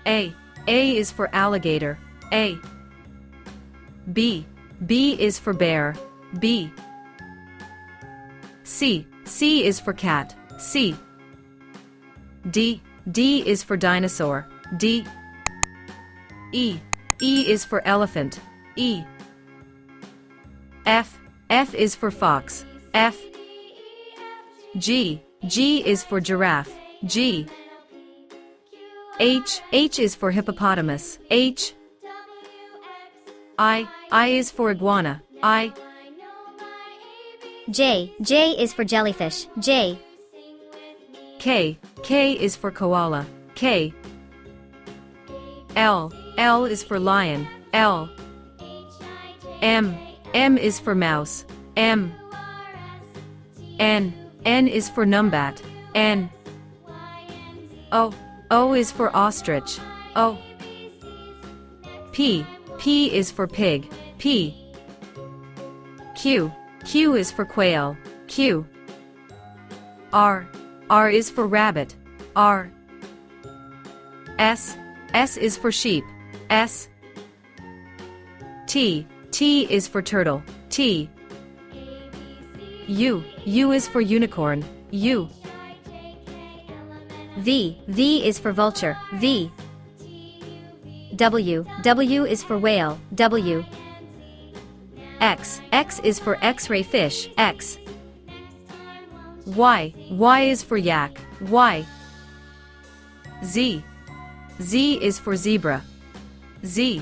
A is for alligator, A. B is for bear, B. C is for cat, C. D is for dinosaur, D. E is for elephant, E. F is for fox, F. G is for giraffe, G. H is for hippopotamus, H. I is for iguana, I. J is for jellyfish, J. K is for koala, K. L is for lion, L. M is for mouse, M. N is for numbat, N. O is for ostrich, O. P is for pig, P. Q is for quail, Q. R is for rabbit, R. S is for sheep, S. T is for turtle, T. U is for unicorn, U. V is for vulture, V. W is for whale, W. X is for X-ray fish, X. Y is for yak, Y. Z is for zebra, Z.